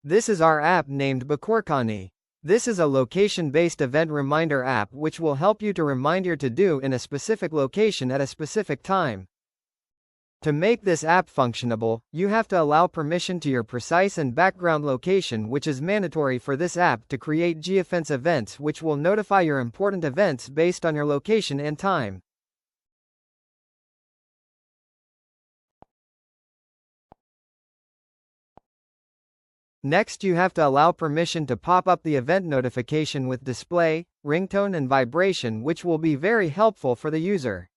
This is our app named Bakorkhani. This is a location-based event reminder app which will help you to remind your to-do in a specific location at a specific time. To make this app functionable, you have to allow permission to your precise and background location, which is mandatory for this app to create geofence events which will notify your important events based on your location and time. Next, you have to allow permission to pop up the event notification with display, ringtone and vibration, which will be very helpful for the user.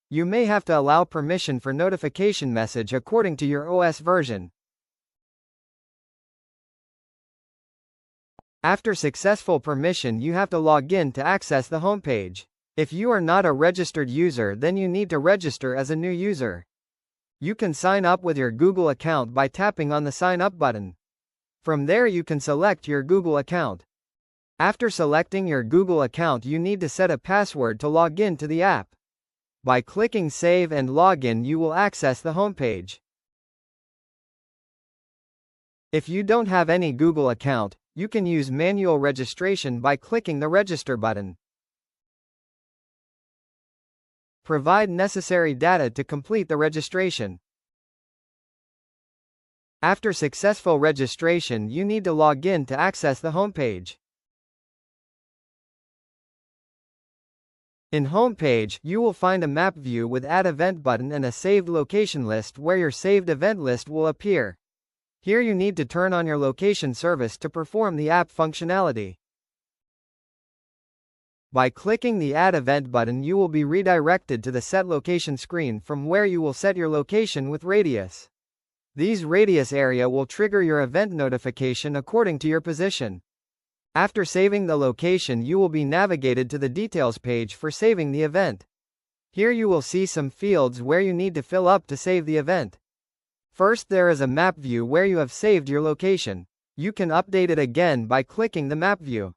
You may have to allow permission for notification message according to your OS version. After successful permission, you have to log in to access the homepage. If you are not a registered user, then you need to register as a new user. You can sign up with your Google account by tapping on the Sign Up button. From there you can select your Google account. After selecting your Google account, you need to set a password to log in to the app. By clicking Save and Login, you will access the homepage. If you don't have any Google account, you can use manual registration by clicking the Register button. Provide necessary data to complete the registration. After successful registration, you need to log in to access the homepage. In Homepage, you will find a map view with Add Event button and a saved location list where your saved event list will appear. Here you need to turn on your location service to perform the app functionality. By clicking the Add Event button, you will be redirected to the Set Location screen from where you will set your location with radius. These radius area will trigger your event notification according to your position. After saving the location, you will be navigated to the Details page for saving the event. Here you will see some fields where you need to fill up to save the event. First, there is a map view where you have saved your location. You can update it again by clicking the map view.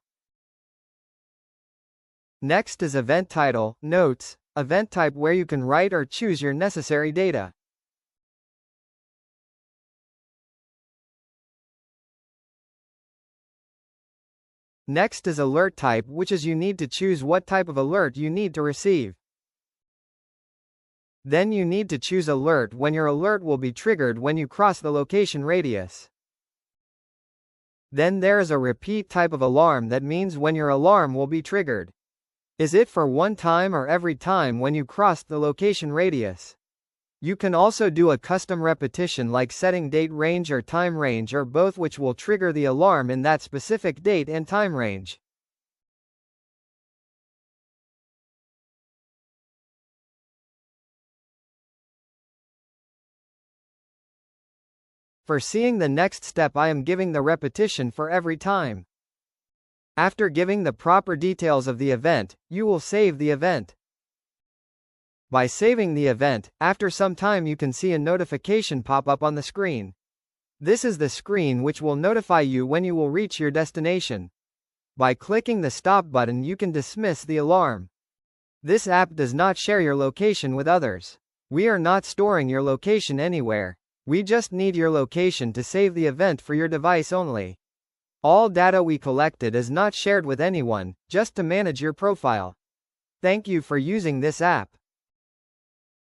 Next is Event Title, Notes, Event Type where you can write or choose your necessary data. Next is Alert Type, which is you need to choose what type of alert you need to receive. Then you need to choose Alert when your alert will be triggered when you cross the location radius. Then there is a Repeat type of alarm, that means when your alarm will be triggered. Is it for one time or every time when you crossed the location radius? You can also do a custom repetition like setting date range or time range or both, which will trigger the alarm in that specific date and time range. For seeing the next step, I am giving the repetition for every time. After giving the proper details of the event, you will save the event. By saving the event, after some time you can see a notification pop up on the screen. This is the screen which will notify you when you will reach your destination. By clicking the Stop button, you can dismiss the alarm. This app does not share your location with others. We are not storing your location anywhere. We just need your location to save the event for your device only. All data we collected is not shared with anyone, just to manage your profile. Thank you for using this app.